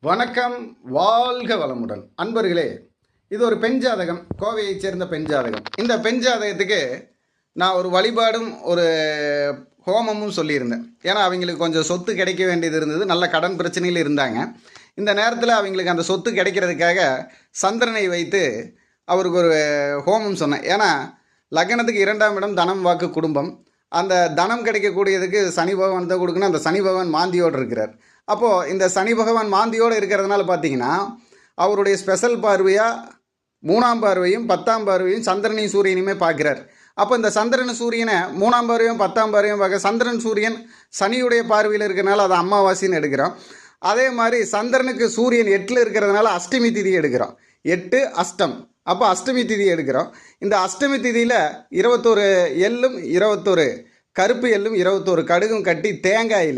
வணக்கம், வாழ்க வளமுடன். அன்பர்களே, இது ஒரு பெண் ஜாதகம், கோவையைச் சேர்ந்த பெண் ஜாதகம். இந்த பெண் ஜாதகத்துக்கு நான் ஒரு வழிபாடும் ஒரு ஹோமமும் சொல்லியிருந்தேன். ஏன்னா அவங்களுக்கு கொஞ்சம் சொத்து கிடைக்க வேண்டியது இருந்தது, நல்ல கடன் பிரச்சனையில் இருந்தாங்க. இந்த நேரத்தில் அவங்களுக்கு அந்த சொத்து கிடைக்கிறதுக்காக சந்திரனை வைத்து அவருக்கு ஒரு ஹோமம் சொன்னேன். ஏன்னா லக்னத்துக்கு 2ஆம் இடம் தனம் வாக்கு குடும்பம். அந்த தனம் கிடைக்கக்கூடியதுக்கு சனி பகவான் தான் கொடுக்கணும். அந்த சனி பகவான் மாந்தியோடு இருக்கிறார். அப்போது இந்த சனி பகவான் மாந்தியோடு இருக்கிறதுனால பார்த்தீங்கன்னா அவருடைய ஸ்பெஷல் பார்வையாக 3ஆம் பார்வையும் 10ஆம் பார்வையும் சந்திரனையும் சூரியனையுமே பார்க்குறார். அப்போ இந்த சந்திரன் சூரியனை 3ஆம் பார்வையும் 10ஆம் பார்வையும் பார்க்க, சந்திரன் சூரியன் சனியுடைய பார்வையில் இருக்கிறனால அதை அமாவாசைன்னு எடுக்கிறோம். அதே மாதிரி சந்திரனுக்கு சூரியன் 8ல் இருக்கிறதுனால அஷ்டமி திதி எடுக்கிறோம். 8 அஷ்டம், அப்போ அஷ்டமி திதி எடுக்கிறோம். இந்த அஷ்டமி திதியில் 21 எள்ளும் 21 கருப்பு எள்ளும் 21 கடுகும் கட்டி தேங்காய்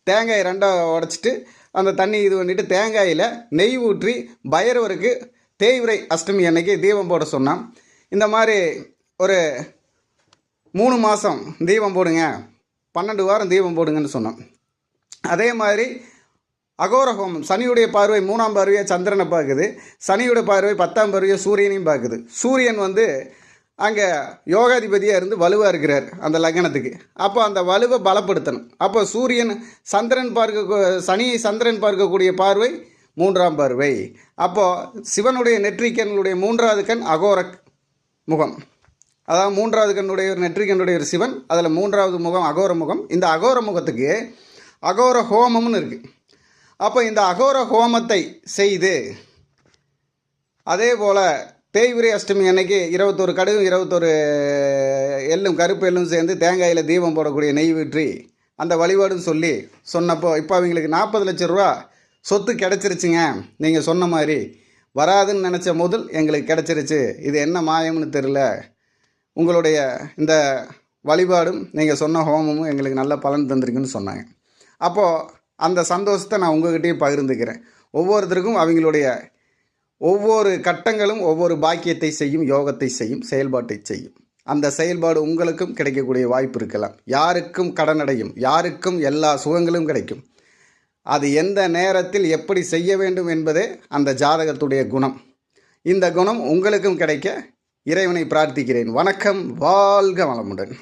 2ஆக உடச்சிட்டு அந்த தண்ணி இது பண்ணிவிட்டு தேங்காயில் நெய் ஊற்றி பைரவருக்கு தேய்விரை அஷ்டமி அன்னைக்கு தீபம் போட சொன்னான். இந்த மாதிரி ஒரு 3 மாதம் தீபம் போடுங்க, 12 வாரம் தீபம் போடுங்கன்னு சொன்னோம். அதே மாதிரி அகோர ஹோமம், சனியுடைய பார்வை 3ஆம் பார்வையை சந்திரனை பார்க்குது, சனியுடைய பார்வை 10ஆம் பார்வையை சூரியனையும் பார்க்குது. சூரியன் அங்கே யோகாதிபதியாக இருந்து வலுவாக இருக்கிறார் அந்த லக்னத்துக்கு. அப்போ அந்த வலுவை பலப்படுத்தணும். அப்போ சனியை சந்திரன் பார்க்கக்கூடிய பார்வை 3ஆம் பார்வை. அப்போது சிவனுடைய நெற்றிக்கண்ணுடைய 3வது கண் அகோர முகம், அதாவது 3வது கண்ணுடைய ஒரு நெற்றிக்கண்ணுடைய ஒரு சிவன், அதில் 3வது முகம் அகோர முகம். இந்த அகோர முகத்துக்கு அகோர ஹோமம்னு இருக்குது. அப்போ இந்த அகோர ஹோமத்தை செய்து, அதே போல் தேய்விரை அஷ்டமி அன்னைக்கு 21 கடுகும் 21 எள்ளும் கருப்பு எள்ளும் சேர்ந்து தேங்காயில் தீபம் போடக்கூடிய நெய் ஊற்றி அந்த வழிபாடுன்னு சொன்னப்போ இப்போ அவங்களுக்கு 40 லட்சம் ரூபா சொத்து கிடச்சிருச்சுங்க. நீங்கள் சொன்ன மாதிரி வராதுன்னு நினச்ச முதல் எங்களுக்கு கிடச்சிருச்சு. இது என்ன மாயம்னு தெரில. உங்களுடைய இந்த வழிபாடும் நீங்கள் சொன்ன ஹோமமும் எங்களுக்கு நல்ல பலன் தந்திருக்குன்னு சொன்னாங்க. அப்போது அந்த சந்தோஷத்தை நான் உங்கள்கிட்டையும் பகிர்ந்துக்கிறேன். ஒவ்வொருத்தருக்கும் அவங்களுடைய ஒவ்வொரு கட்டங்களும் ஒவ்வொரு பாக்கியத்தை செய்யும், யோகத்தை செய்யும், செயல்பாட்டை செய்யும். அந்த செயல்பாடு உங்களுக்கும் கிடைக்கக்கூடிய வாய்ப்பு இருக்கலாம். யாருக்கும் கடனடையும், யாருக்கும் எல்லா சுகங்களும் கிடைக்கும். அது எந்த நேரத்தில் எப்படி செய்ய வேண்டும் என்பதே அந்த ஜாதகத்துடைய குணம். இந்த குணம் உங்களுக்கும் கிடைக்க இறைவனை பிரார்த்திக்கிறேன். வணக்கம், வாழ்க வளமுடன்.